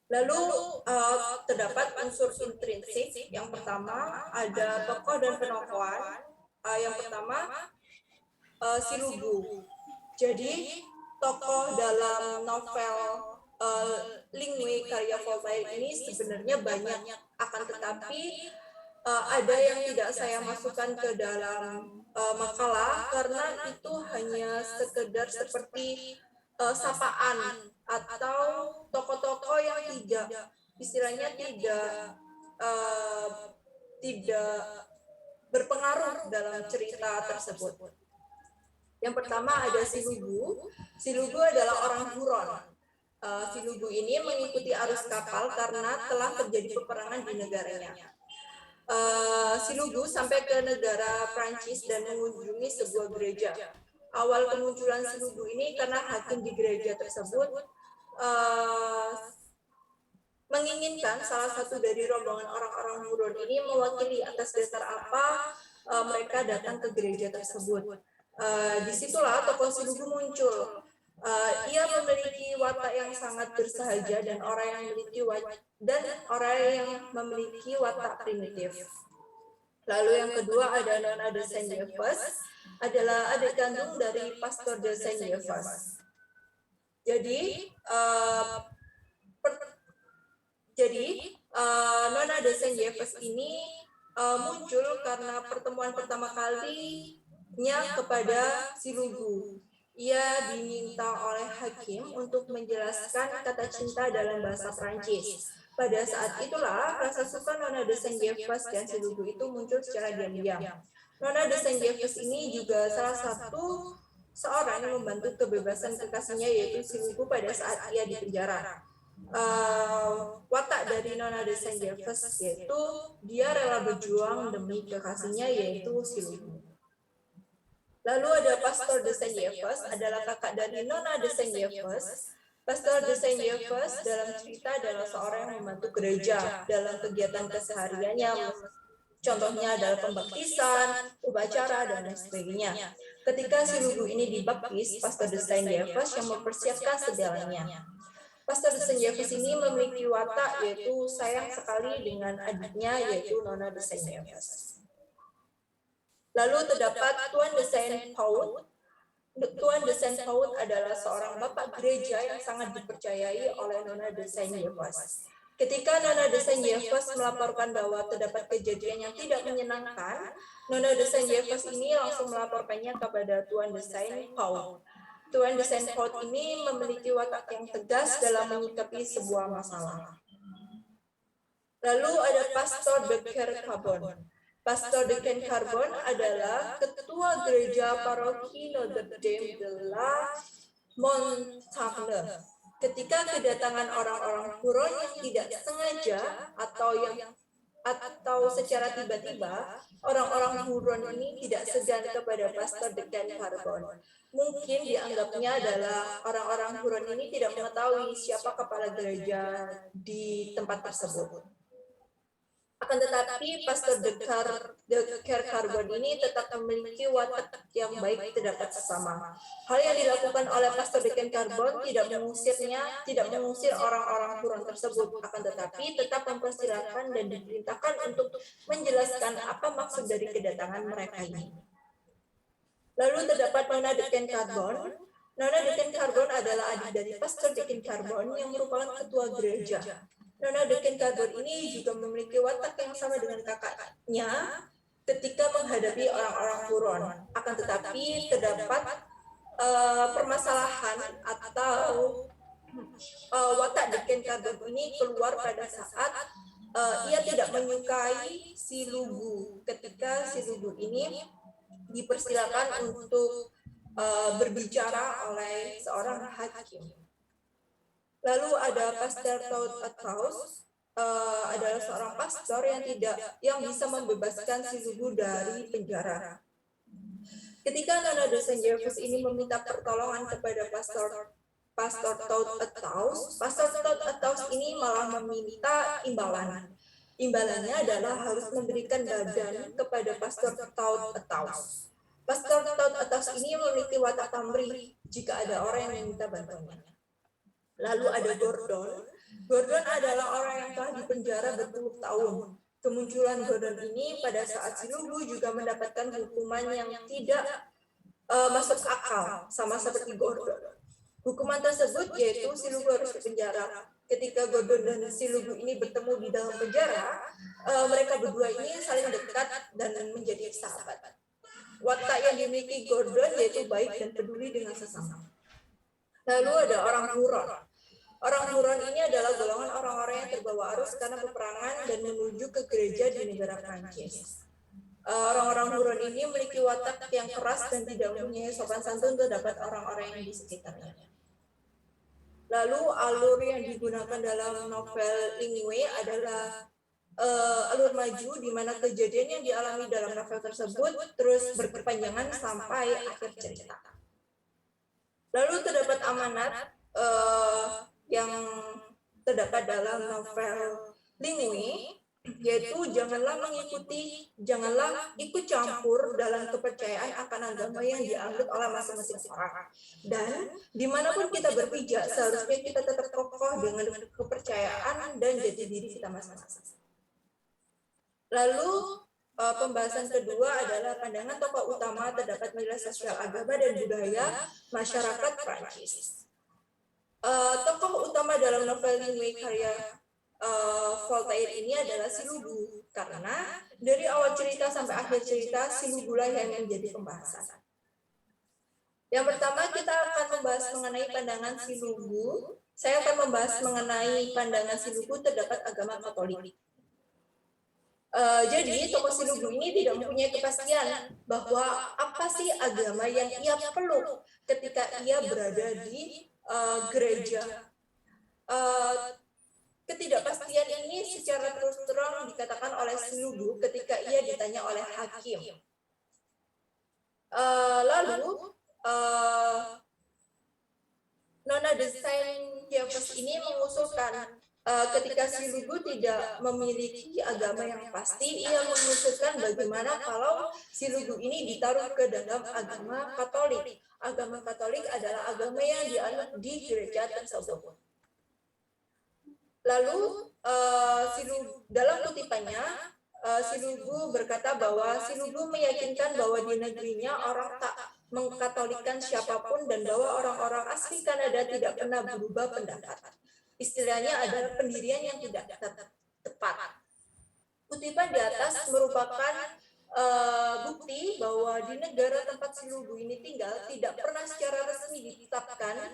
Lalu terdapat unsur intrinsik. Yang pertama ada tokoh dan penokohan. Yang pertama si Lugu. Jadi tokoh dalam novel Lingwe karya Voltaire ini sebenarnya banyak, akan tetapi ada yang tidak saya masukkan ke dalam makalah karena itu hanya sekedar seperti sapaan atau tokoh-tokoh yang tidak, istilahnya tidak berpengaruh dalam cerita tersebut. Yang pertama ada si Lugu. Si Lugu adalah orang Huron. Si Lugu ini mengikuti arus kapal karena telah terjadi peperangan di negaranya. Si Lugu sampai ke negara Prancis dan mengunjungi sebuah gereja. Awal kemunculan si Lugu ini karena hakim di gereja tersebut menginginkan salah satu dari rombongan orang-orang Huron ini mewakili atas dasar apa mereka datang ke gereja tersebut. Disitulah tokoh si Lugu muncul. Ia memiliki watak yang sangat bersahaja dan orang yang memiliki watak primitif. Lalu yang kedua ada Nona de Saint-Yves, adalah adik kandung dari Pastor de Saint-Yves. Jadi Nona de Saint-Yves ini muncul karena pertemuan pertama kalinya kepada si Lugu. Ia diminta oleh hakim untuk menjelaskan kata cinta dalam bahasa Prancis. Pada saat itulah rasa suka Nona de Saint-Yves dan si Lugu itu muncul secara diam-diam. Nona de Saint-Yves ini juga salah satu seorang yang membantu kebebasan kekasihnya, yaitu si Lugu pada saat ia di penjara. Watak dari Nona de Saint-Yves yaitu dia rela berjuang demi kekasihnya, yaitu si Lugu. Lalu ada Pastor de Saint-Yves, adalah kakak dari Nona de Saint-Yves. Pastor de Saint-Yves dalam cerita adalah seorang yang membantu gereja dalam kegiatan kesehariannya. Contohnya adalah pembaptisan, upacara, dan lain sebagainya. Ketika si Lugu ini dibaptis, Pastor de Saint-Yves yang mempersiapkan segalanya. Pastor de Saint-Yves ini memiliki watak yaitu sayang sekali dengan adiknya, yaitu Nona de Saint-Yves. Lalu terdapat Tuan de Saint-Paul. Tuan de Saint-Paul adalah seorang bapak gereja yang sangat dipercayai oleh Nona de Saint-Yves. Ketika Nona de Saint-Yves melaporkan bahwa terdapat kejadian yang tidak menyenangkan, Nona de Saint-Yves ini langsung melaporkannya kepada Tuan de Saint-Paul. Tuan de Saint-Paul ini memiliki watak yang tegas dalam menyikapi sebuah masalah. Lalu ada Pastor de Kercarbon. Pastor de Kercarbon adalah ketua gereja paroki Notre Dame de la Montagne. Ketika kedatangan orang-orang Huron yang tidak sengaja atau secara tiba-tiba, orang-orang Huron ini tidak segan kepada Pastor de Kercarbon. Mungkin dianggapnya adalah orang-orang Huron ini tidak mengetahui siapa kepala gereja di tempat tersebut. Akan tetapi Pastor de Kercarbon ini tetap memiliki watak yang baik terhadap sesama. Hal yang dilakukan oleh Pastor de Kercarbon tidak mengusir orang-orang Huron tersebut, akan tetapi tetap mempersilahkan dan diperintahkan untuk menjelaskan apa maksud dari kedatangan mereka ini. Lalu terdapat Nona de Kercarbon. Nona de Kercarbon adalah adik dari Pastor de Kercarbon yang merupakan ketua gereja. Nona de Kercarbon ini juga memiliki watak yang sama dengan kakaknya ketika menghadapi orang-orang Huron. Akan tetapi terdapat permasalahan atau watak de Kercarbon ini keluar pada saat ia tidak menyukai si Lugu ketika si Lugu ini dipersilakan untuk berbicara oleh seorang hakim. Lalu ada Pastor Claude Athaus, adalah seorang pastor yang bisa membebaskan si Lugu dari penjara. Ketika Nona de Saint-Yves ini meminta pertolongan kepada Pastor Claude Athaus, Pastor Claude Athaus ini malah meminta imbalan. Imbalannya adalah harus memberikan badan kepada Pastor Claude Athaus. Pastor Claude Athaus ini memiliki watak pamrih jika ada orang yang meminta bantuannya. Lalu ada Gordon. Gordon adalah orang yang telah dipenjara berpuluh tahun. Kemunculan Gordon ini pada saat si Lugu juga mendapatkan hukuman yang tidak masuk akal, sama seperti Gordon. Hukuman tersebut yaitu si Lugu harus dipenjara. Ketika Gordon dan si Lugu ini bertemu di dalam penjara, mereka berdua ini saling dekat dan menjadi sahabat. Watak yang dimiliki Gordon yaitu baik dan peduli dengan sesama. Lalu ada orang Huron. Orang Huron ini adalah golongan orang-orang yang terbawa arus karena peperangan dan menuju ke gereja di negara Prancis. Orang-orang Huron ini memiliki watak yang keras dan tidak mempunyai sopan santun terhadap orang-orang yang di sekitarnya. Lalu alur yang digunakan dalam novel Lingwe adalah alur maju di mana kejadian yang dialami dalam novel tersebut terus berkepanjangan sampai akhir cerita. Lalu terdapat amanat yang terdapat dalam novel Lingwe, yaitu janganlah ikut campur dalam kepercayaan akan agama yang dianut oleh masing-masing orang. Dan dimanapun kita berpijak, seharusnya kita tetap kokoh dengan kepercayaan dan jati diri kita masing-masing. Lalu pembahasan kedua adalah pandangan tokoh utama terdapat nilai sosial agama dan budaya masyarakat Prancis. Tokoh utama dalam novel Lingwe karya Voltaire ini adalah si Lugu, karena dari awal cerita sampai akhir cerita si Lugu lah yang menjadi pembahasan. Yang pertama kita akan membahas mengenai pandangan si Lugu. Saya akan membahas mengenai pandangan si Lugu terdapat agama Katolik. Jadi tokoh si Lugu ini tidak mempunyai kepastian bahwa apa sih agama yang ia peluk ketika ia berada di gereja. Ketidakpastian ini secara terus terang dikatakan oleh si Lugu ketika ia ditanya oleh hakim. Lalu Nona de Saint-Gervais ini mengusulkan ketika si Lugu tidak memiliki agama yang pasti, ia mengusulkan bagaimana kalau si Lugu ini ditaruh ke dalam agama Katolik. Agama Katolik adalah agama yang dianut di gereja tersebut. Lalu dalam kutipannya si Lugu berkata bahwa si Lugu meyakinkan bahwa di negerinya orang tak mengkatolikan siapapun dan bahwa orang-orang asli Kanada tidak pernah berubah pendapat. Istilahnya adalah pendirian yang tidak tepat. Kutipan di atas merupakan bukti bahwa di negara tempat si Lugu ini tinggal tidak pernah secara resmi ditetapkan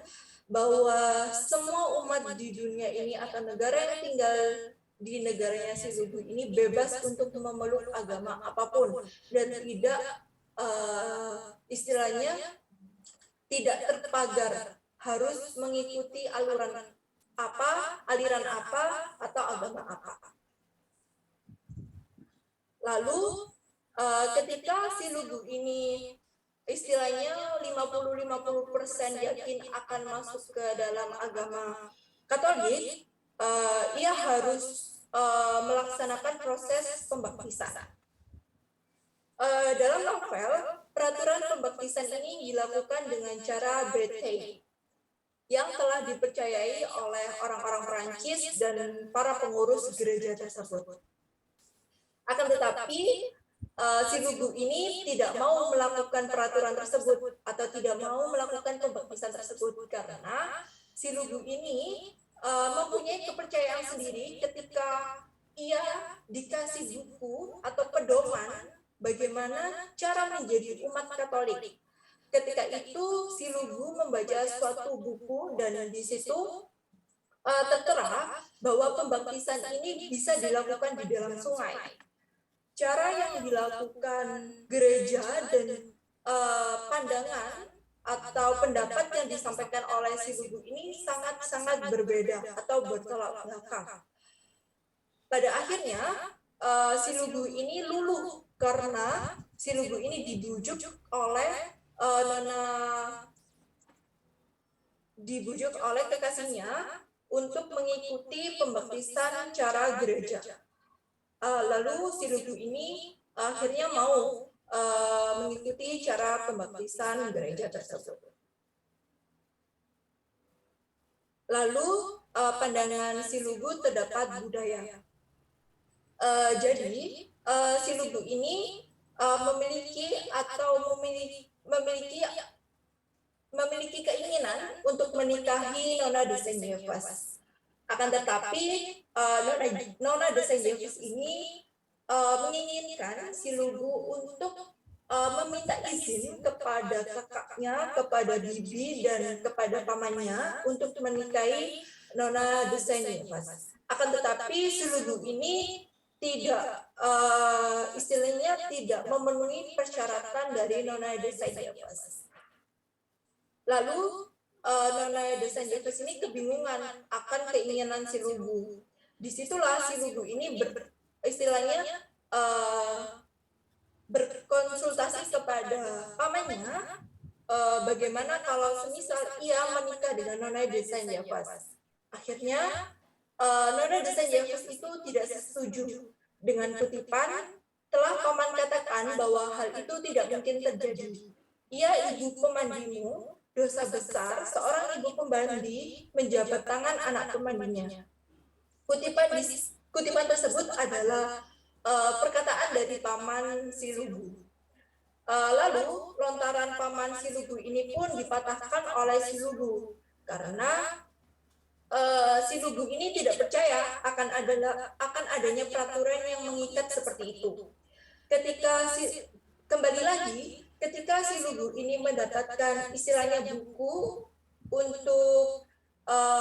bahwa semua umat di dunia ini atau negara yang tinggal di negaranya si Lugu ini bebas untuk memeluk agama apapun dan tidak istilahnya tidak terpagar harus mengikuti aliran apa atau agama apa. Lalu ketika si Lugu ini istilahnya 50-50% yakin akan masuk ke dalam agama Katolik, ia harus melaksanakan proses pembaptisan. Dalam novel, peraturan pembaptisan ini dilakukan dengan cara baptême yang telah dipercayai oleh orang-orang Prancis dan para pengurus gereja tersebut. Akan tetapi, si Lugu ini tidak mau melakukan peraturan tersebut atau tidak mau melakukan pembaptisan tersebut karena si Lugu ini mempunyai kepercayaan sendiri ketika ia dikasih buku atau pedoman bagaimana cara menjadi umat Katolik. Ketika itu si Lugu membaca suatu buku dan di situ tertera bahwa pembaptisan ini bisa dilakukan di dalam sungai. Cara yang dilakukan gereja dan pandangan atau pendapat yang disampaikan oleh si Lugu ini sangat-sangat berbeda atau bertolak belakang. Pada akhirnya si Lugu ini luluh karena si Lugu ini dibujuk oleh kekasihnya untuk mengikuti pembaptisan cara gereja. Lalu si Lugu ini akhirnya mau mengikuti cara pembaptisan gereja tersebut. Lalu pandangan Silugu terdapat budaya. Jadi Silugu ini memiliki keinginan untuk menikahi Nona de Saint-Gervais. Akan tetapi Nona de Saint-Gervais ini menginginkan Silugu untuk meminta izin kepada kakaknya, kepada bibi dan kepada pamannya untuk menikahi Nona de Saint-Gervais. Akan tetapi Silugu ini tidak istilahnya tidak memenuhi persyaratan dari Nona de Saint-Gervais. Lalu Nona de Saint-Gervais ini kebingungan akan keinginan Silugu. Disitulah Silugu ini istilahnya berkonsultasi kepada pamannya bagaimana kalau semisal ia menikah dengan Nona de Saint-Gervais. Akhirnya Nona de Saint-Gervais itu tidak setuju dengan kutipan, telah paman katakan bahwa hal itu tidak mungkin terjadi. Ia ibu pemandimu, dosa besar seorang ibu pembandi menjabat tangan anak pemandinya. Kutipan tersebut adalah perkataan dari paman Silugu. Lalu lontaran paman Silugu ini pun dipatahkan oleh Silugu karena Silugu ini tidak percaya akan adanya peraturan yang mengikat seperti itu. Ketika Silugu ini mendapatkan istilahnya buku untuk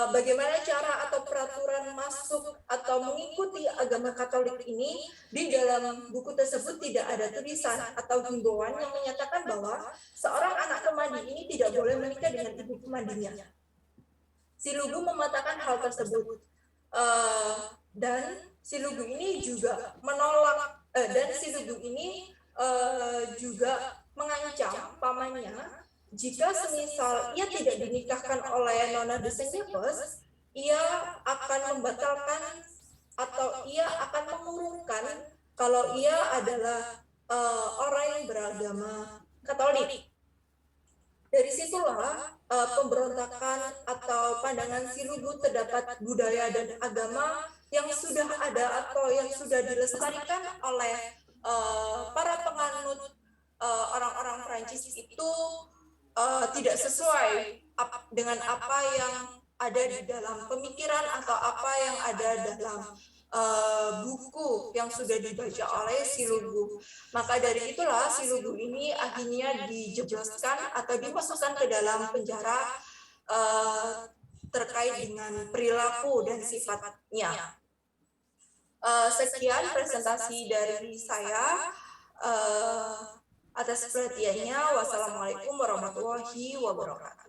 bagaimana cara atau peraturan masuk atau mengikuti agama Katolik ini, di dalam buku tersebut tidak ada tulisan atau himbauan yang menyatakan bahwa seorang anak pemandi ini tidak boleh menikah dengan ibu pemandinya. Silugu mematahkan hal tersebut dan Silugu ini juga menolak dan Silugu ini juga mengancam pamannya jika semisal ia tidak dinikahkan oleh Nona de Saint-Gervais, ia akan membatalkan atau ia akan mengurungkan kalau ia adalah orang yang beragama Katolik. Dari situlah pemberontakan atau pandangan Silugu terdapat budaya dan agama yang sudah ada atau yang sudah dilestarikan oleh para penganut orang-orang Prancis itu tidak sesuai dengan apa yang ada di dalam pemikiran atau apa yang ada dalam buku yang sudah dibaca oleh Silugu. Maka dari itulah Silugu ini akhirnya dijebloskan atau dimasukkan ke dalam penjara terkait dengan perilaku dan sifatnya. Sekian presentasi dari saya. Atas perhatiannya, wassalamualaikum warahmatullahi wabarakatuh.